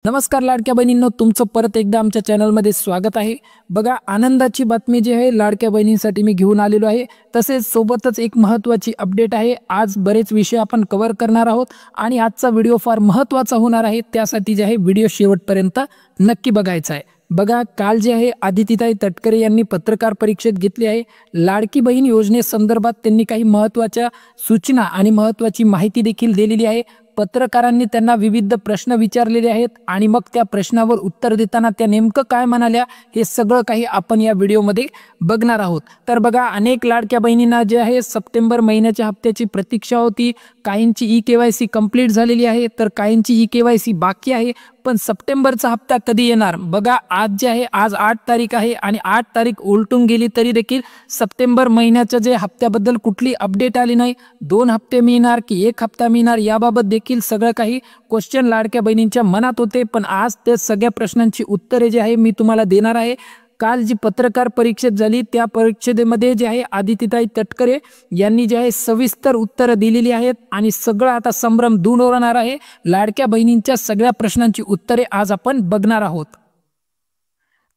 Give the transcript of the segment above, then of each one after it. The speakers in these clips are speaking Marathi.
नमस्कार लाडक्या बहिणींनो, तुमचं परत एकदा आमच्या चॅनलमध्ये स्वागत आहे। बघा, आनंदाची बातमी जी आहे लाडक्या बहिणींसाठी मी घेऊन आलेलो आहे। तसेच सोबतच एक महत्त्वाची अपडेट आहे। आज बरेच विषय आपण कव्हर करणार आहोत आणि आजचा व्हिडिओ फार महत्त्वाचा होणार आहे। त्यासाठी जे आहे व्हिडिओ शेवटपर्यंत नक्की बघायचा आहे। बघा, काल जे आहे आदितीताई तटकरे यांनी पत्रकार परिषद घेतली आहे। लाडकी बहीण योजनेसंदर्भात त्यांनी काही महत्त्वाच्या सूचना आणि महत्त्वाची माहिती देखील दिलेली आहे। पत्रकारांनी त्यांना विविध प्रश्न विचारलेले आहेत आणि मग त्या प्रश्नावर उत्तर देताना त्या नेमकं काय म्हणाल्या हे सगळं काही आपण या व्हिडिओमध्ये बघणार आहोत। तर बघा, अनेक लाडक्या बहिणींना जे आहे सप्टेंबर महिन्याच्या हप्त्याची प्रतीक्षा होती। काहींची ई-केवायसी कंप्लीट झालेली आहे, तर काहींची ई-केवायसी बाकी आहे। पण सप्टेंबरचा हप्ता कधी येणार? बघा, आज जे आहे आज 8 तारीख आहे आणि 8 तारीख उलटून गेली तरी देखील सप्टेंबर महिन्याच्या जे हप्त्याबद्दल कुठली अपडेट आली नाही। 2 हप्ते मिळणार की 1 हप्ता मिळणार याबाबत देखील सगळं काही क्वेश्चन लाडक्या बहिणींच्या मनात होते। पण आज त्या सगळ्या प्रश्नांची उत्तरे जे आहे मी तुम्हाला देणार आहे। काल जी पत्रकार परिषद झाली त्या परिषदेमध्ये जे आहे आदितीताई तटकरे यांनी जे आहे सविस्तर उत्तरं दिलेली आहेत आणि सगळं आता संभ्रम दूर होणार आहे। लाडक्या बहिणींच्या सगळ्या प्रश्नांची उत्तरे आज आपण बघणार आहोत।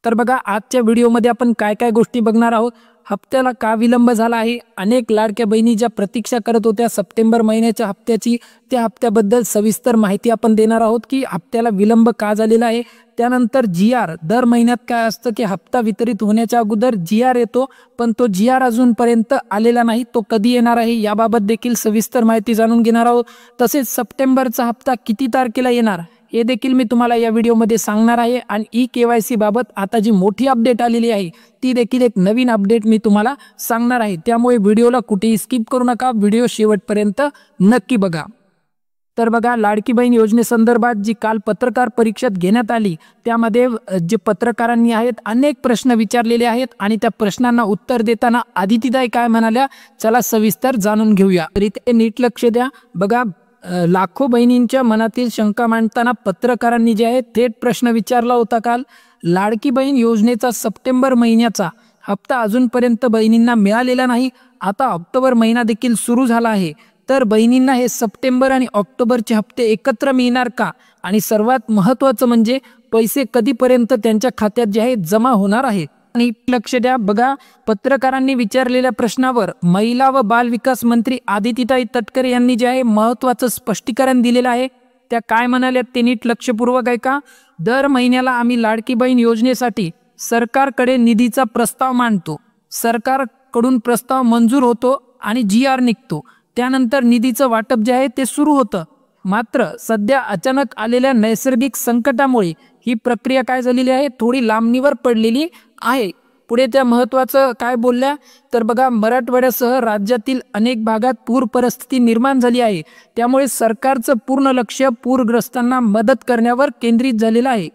तर बघा, आजच्या व्हिडिओमध्ये आपण काय काय गोष्टी बघणार आहोत। हप्त्याला का विलंब झाला आहे? अनेक लाडक्या बहिणी ज्या प्रतीक्षा करत होत्या सप्टेंबर महिन्याच्या हप्त्याची, त्या हप्त्याबद्दल सविस्तर माहिती आपण देणार आहोत की हप्त्याला विलंब का झालेला आहे। त्यानंतर जी-आर दर महिन्यात काय असतं की हप्ता वितरित होण्याच्या अगोदर जी-आर येतो, पण तो जी-आर अजूनपर्यंत आलेला नाही, तो कधी येणार आहे याबाबत देखील सविस्तर माहिती जाणून घेणार आहोत। तसेच सप्टेंबरचा हप्ता किती तारखेला येणार हे देखील मी तुम्हाला या व्हिडिओमध्ये सांगणार आहे। आणि ई-केवायसी बाबत आता जी मोठी अपडेट आलेली आहे ती देखील एक नवीन अपडेट मी तुम्हाला सांगणार आहे। त्यामुळे व्हिडिओला कुठेही स्किप करू नका, व्हिडिओ शेवटपर्यंत नक्की बघा। तर बघा, लाडकी बहीण योजनेसंदर्भात जी काल पत्रकार परिषद घेण्यात आली त्यामध्ये जे पत्रकारांनी आहेत अनेक प्रश्न विचारलेले आहेत आणि त्या प्रश्नांना उत्तर देताना आदितीताई काय म्हणाल्या, चला सविस्तर जाणून घेऊया। तरी ते नीट लक्ष द्या। बघा, लाखो बहिणींच्या मनातील शंका मांडताना पत्रकारांनी जे आहे थेट प्रश्न विचारला होता काल। लाडकी बहीण योजनेचा सप्टेंबर महिन्याचा हप्ता अजूनपर्यंत बहिणींना मिळालेला नाही। आता ऑक्टोबर महिना देखील सुरू झाला आहे, तर बहिणींना हे सप्टेंबर आणि ऑक्टोबरचे हप्ते एकत्र मिळणार का? आणि सर्वात महत्त्वाचं म्हणजे पैसे कधीपर्यंत त्यांच्या खात्यात जे आहे जमा होणार आहे? आणि लक्ष द्या। बघा, पत्रकारांनी विचारलेल्या प्रश्नावर महिला व बाल विकास मंत्री आदितीताई तटकरे यांनी जे आहे महत्त्वाचं स्पष्टीकरण दिलेलं आहे। त्या काय म्हणाल्या ते नीट लक्षपूर्वक ऐका। दर महिन्याला आम्ही लाडकी बहीण योजनेसाठी सरकारकडे निधीचा प्रस्ताव मांडतो, सरकारकडून प्रस्ताव मंजूर होतो आणि जी-आर निघतो, त्यानंतर निधीचं वाटप जे आहे ते सुरू होतं। मात्र सध्या अचानक आलेल्या नैसर्गिक संकटामुळे ही प्रक्रिया काय झालेली आहे, थोडी लांबणीवर पडलेली आहे। पुढे त्या महत्त्वाचं काय बोलल्या, तर बघा, मराठवाड्यासह राज्यातील अनेक भागात पूर परिस्थिती निर्माण झाली आहे, त्यामुळे सरकारचं पूर्ण लक्ष पूरग्रस्तांना मदत करण्यावर केंद्रित झालेलं आहे।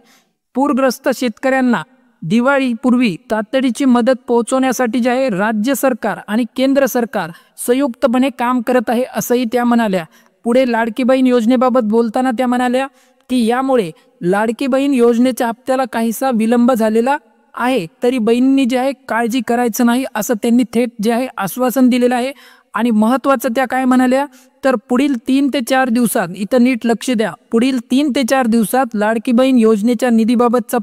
पूरग्रस्त शेतकऱ्यांना दिवाळीपूर्वी तातडीची मदत पोहोचवण्यासाठी जे आहे राज्य सरकार आणि केंद्र सरकार संयुक्तपणे काम करत आहे असंही त्या म्हणाल्या। पुढे लाडकी बहीण योजनेबाबत बोलताना त्या म्हणाल्या की यामुळे लाडकी बहीण योजनेच्या हप्त्याला काहीसा विलंब झालेला आहे, तरी बहिणींनी जे आहे काळजी करायचं नाही असं त्यांनी थेट जे आहे आश्वासन दिलेलं आहे। आणि महत्त्वाचं त्या काय म्हणाल्या, तर पुढील 3 ते 4 दिवसात, इथं नीट लक्ष द्या, पुढील 3 ते 4 दिवसात लाडकी बहीण योजनेच्या निधीबाबतचा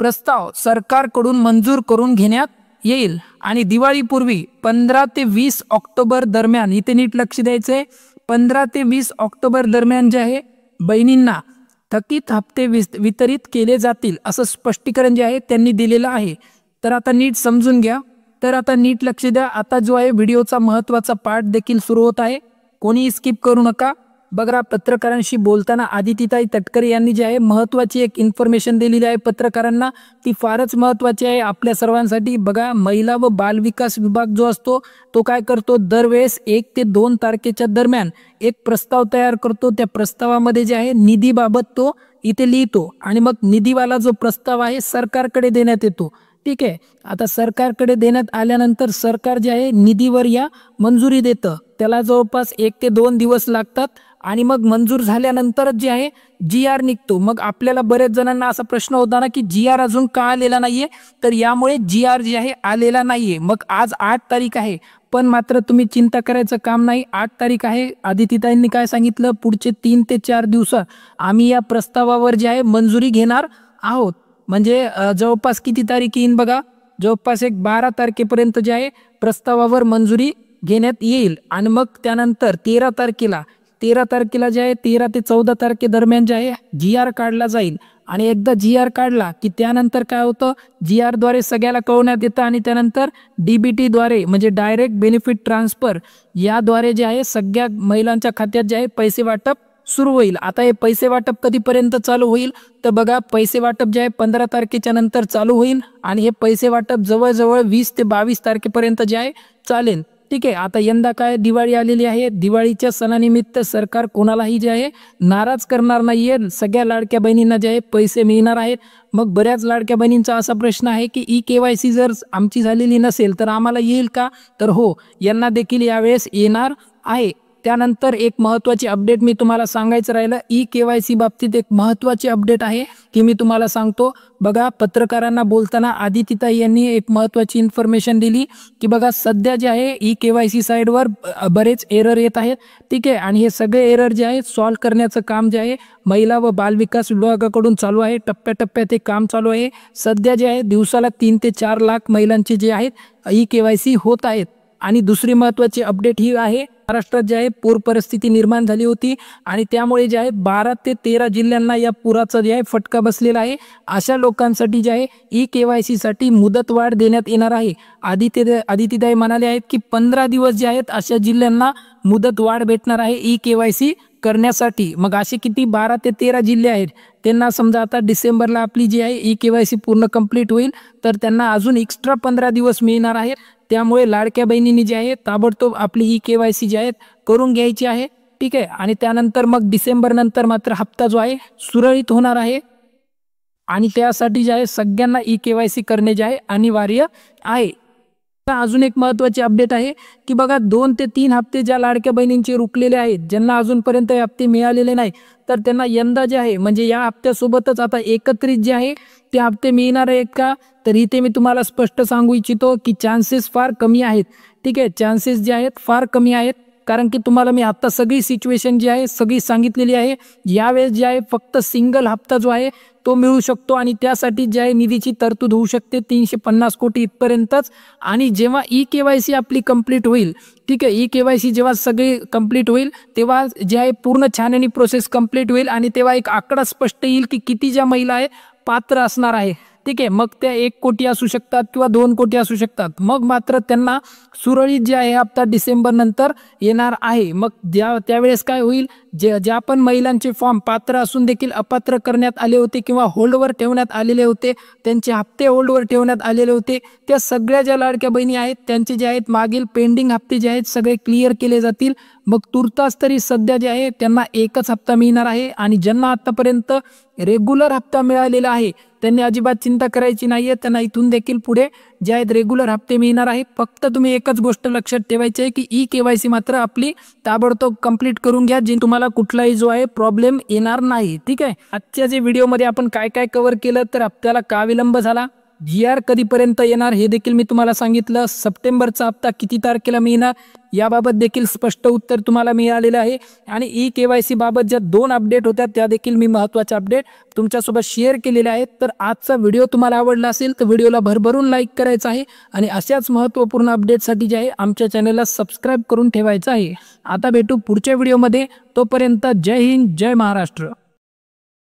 प्रस्ताव सरकारकडून मंजूर करून घेण्यात येईल आणि दिवाळीपूर्वी 15 ते 20 ऑक्टोबर दरम्यान, इथे नीट लक्ष द्यायचंय, 15 ते 20 ऑक्टोबर दरम्यान जे आहे बहिणींना थकीत हप्ते वितरित केले जातील असं स्पष्टीकरण जे आहे त्यांनी दिलेलं आहे। तर आता नीट समजून घ्या। तर आता नीट लक्ष द्या। आता जो आहे व्हिडिओचा महत्त्वाचा पार्ट देखील सुरू होत आहे, कोणीही स्किप करू नका। बघा, पत्रकारांशी बोलताना आदितीताई तटकरे यांनी जे आहे महत्त्वाची एक इन्फॉर्मेशन दिलेली आहे पत्रकारांना, ती फारच महत्त्वाची आहे आपल्या सर्वांसाठी। बघा, महिला व बाल विकास विभाग जो असतो तो काय करतो, दरवेळेस 1 ते 2 तारखेच्या दरम्यान एक प्रस्ताव तयार करतो। त्या प्रस्तावामध्ये जे आहे निधीबाबत तो इथे लिहितो आणि मग निधीवाला जो प्रस्ताव आहे सरकारकडे देण्यात येतो। ठीक आहे, आता सरकारकडे देण्यात आल्यानंतर सरकार जे आहे निधीवर या मंजुरी देतं, त्याला जवळपास 1 ते 2 दिवस लागतात आणि मग मंजूर झाल्यानंतरच जे आहे GR निघतो। मग आपल्याला बरेच जणांना असा प्रश्न होता ना की GR अजून का आलेला नाहीये, तर यामुळे GR जे आहे आलेला नाहीये। मग आज 8 तारीख आहे, पण मात्र तुम्ही चिंता करायचं काम नाही। 8 तारीख आहे, आदितीताईंनी काय सांगितलं, पुढचे 3 ते 4 दिवस आम्ही या प्रस्तावावर जे आहे मंजुरी घेणार आहोत। म्हणजे जवळपास किती तारीख येईन बघा, जवळपास एक 12 तारखेपर्यंत जे आहे प्रस्तावावर मंजुरी घेण्यात येईल। आणि मग त्यानंतर 13 तारखेला जे आहे 13 ते 14 तारखेदरम्यान जे आहे GR काढला जाईल। आणि एकदा GR काढला की त्यानंतर काय होतं, GR द्वारे सगळ्याला कळवण्यात येतं आणि त्यानंतर DBT द्वारे म्हणजे डायरेक्ट बेनिफिट ट्रान्सफर याद्वारे जे आहे सगळ्या महिलांच्या खात्यात जे आहे पैसे वाटप सुरू होईल। आता हे पैसे वाटप कधीपर्यंत चालू होईल, तर बघा पैसे वाटप जे आहे 15 तारखेच्या नंतर चालू होईल आणि हे पैसे वाटप जवळजवळ 20 ते 22 तारखेपर्यंत जे आहे चालेल। ठीक आहे, आता यंदा काय दिवाळी आलेली आहे, दिवाळीच्या सणानिमित्त सरकार कोणालाही जे आहे नाराज करणार नाहीये। सगळ्या लाडक्या बहिणींना जे आहे पैसे मिळणार आहेत। मग बऱ्याच लाडक्या बहिणींचा असा प्रश्न आहे की KYC जर आमची झालेली नसेल तर आम्हाला येईल का, तर हो, यांना देखील यावेळेस येणार आहे। त्यानंतर एक महत्त्वाची अपडेट मी तुम्हाला सांगायचं राहिलं, KYC बाबतीत एक महत्त्वाची अपडेट आहे की मी तुम्हाला सांगतो। बघा, पत्रकारांना बोलताना आदितीताई यांनी एक महत्त्वाची इन्फॉर्मेशन दिली की बघा सध्या जे आहे KYC साईडवर बरेच एरर येत आहेत। ठीक आहे, आणि हे सगळे एरर जे आहे सॉल्व्ह करण्याचं काम जे आहे महिला व बालविकास विभागाकडून चालू आहे। टप्प्याटप्प्यात हे काम चालू आहे। सध्या जे आहे दिवसाला 3 ते 4 लाख महिलांचे जे आहेत KYC होत आहेत। आणि दुसरी महत्त्वाची अपडेट ही आहे, महाराष्ट्रात जे आहे पूर परिस्थिती निर्माण झाली होती आणि त्यामुळे जे आहे 12 ते 13 जिल्ह्यांना या पुराचा जे आहे फटका बसलेला आहे। अशा लोकांसाठी जे आहे KYC साठी मुदतवाढ देण्यात येणार आहे। आदितीताई म्हणाले आहेत की 15 दिवस जे आहेत अशा जिल्ह्यांना मुदतवाढ भेटणार आहे KYC करण्यासाठी। मग असे किती 12 ते 13 जिल्हे आहेत, त्यांना समजा आता डिसेंबरला आपली जी आहे KYC पूर्ण कंप्लीट होईल तर त्यांना अजून एक्स्ट्रा 15 दिवस मिळणार आहेत। त्यामुळे लाडक्या बहिणींनी जे आहे ताबडतोब आपली KYC जी आहे करून घ्यायची आहे। ठीक आहे, आणि त्यानंतर मग डिसेंबर नंतर मात्र हप्ता जो आहे सुरळीत होणार आहे आणि त्यासाठी जे आहे सगळ्यांना KYC करणे जे आहे अनिवार्य आहे। अजून एक महत्त्वाची अपडेट आहे की बघा 2 ते 3 हप्ते ज्या लाडक्या बहिणींचे रुकलेले आहेत, ज्यांना अजूनपर्यंत हप्ते मिळालेले नाही, तर त्यांना यंदा जे आहे म्हणजे या हप्त्यासोबतच आता एकत्रित जे आहे ते हप्ते मिळणार आहेत का, तर इथे मी तुम्हाला स्पष्ट सांगू इच्छितो की चान्सेस फार कमी आहेत। ठीक आहे, चान्सेस जे आहेत फार कमी आहेत, कारण की तुम्हाला मी आता सगळी सिच्युएशन जी आहे सगळी सांगितलेली आहे। यावेळेस जे आहे फक्त सिंगल हप्ता जो आहे तो मिळू शकतो आणि त्यासाठी जे आहे निधीची तरतूद होऊ शकते 350 कोटी इथपर्यंतच। आणि जेव्हा KYC आपली कंप्लीट होईल, ठीक आहे, KYC जेव्हा सगळी कंप्लीट होईल तेव्हा जे आहे पूर्ण छाननी प्रोसेस कंप्लीट होईल आणि तेव्हा एक आकडा स्पष्ट येईल की किती ज्या महिला आहे पात्र असणार आहे। ठीक आहे, मग त्या 1 कोटी असू शकतात किंवा 2 कोटी असू शकतात। मग मात्र त्यांना सुरळीत जे आहे हप्ता डिसेंबर नंतर येणार आहे। मग त्यावेळेस काय होईल, ज्या पण महिलांचे फॉर्म पात्र असून देखील अपात्र करण्यात आले होते किंवा होल्डवर ठेवण्यात आलेले होते, त्यांचे हप्ते होल्डवर ठेवण्यात आलेले होते, त्या सगळ्या ज्या लाडक्या बहिणी आहेत त्यांचे जे आहेत मागील पेंडिंग हप्ते जे आहेत सगळे क्लिअर केले जातील। मग तुर्तास तरी सध्या जे आहे त्यांना एकच हप्ता मिळणार आहे आणि ज्यांना आतापर्यंत रेग्युलर हप्ता मिळालेला आहे त्यांनी अजिबात चिंता करायची नाहीये, त्यांना इथून देखील पुढे जे आहेत रेग्युलर हप्ते मिळणार आहेत। फक्त तुम्ही एकच गोष्ट लक्षात ठेवायची आहे की KYC मात्र आपली ताबडतोब कंप्लीट करून घ्या, जे तुम्हाला कुठलाही जो आहे प्रॉब्लेम येणार नाही। ठीक आहे, आजच्या जे व्हिडिओमध्ये आपण काय काय कव्हर केलं, तर हप्त्याला का विलंब झाला, GR कधीपर्यंत येणार हे देखील मी तुम्हाला सांगितलं, सप्टेंबरचा हप्ता किती तारखेला मिळणार याबाबत देखील स्पष्ट उत्तर तुम्हाला मिळालेलं आहे आणि KYC बाबत ज्या 2 अपडेट होत्या त्या देखील मी महत्त्वाच्या अपडेट तुमच्यासोबत शेअर केलेल्या आहेत। तर आजचा व्हिडिओ तुम्हाला आवडला असेल तर व्हिडिओला भरभरून लाईक करायचं आहे आणि अशाच महत्त्वपूर्ण अपडेटसाठी जे आहे आमच्या चॅनलला सबस्क्राईब करून ठेवायचं आहे। आता भेटू पुढच्या व्हिडिओमध्ये, तोपर्यंत जय हिंद, जय महाराष्ट्र।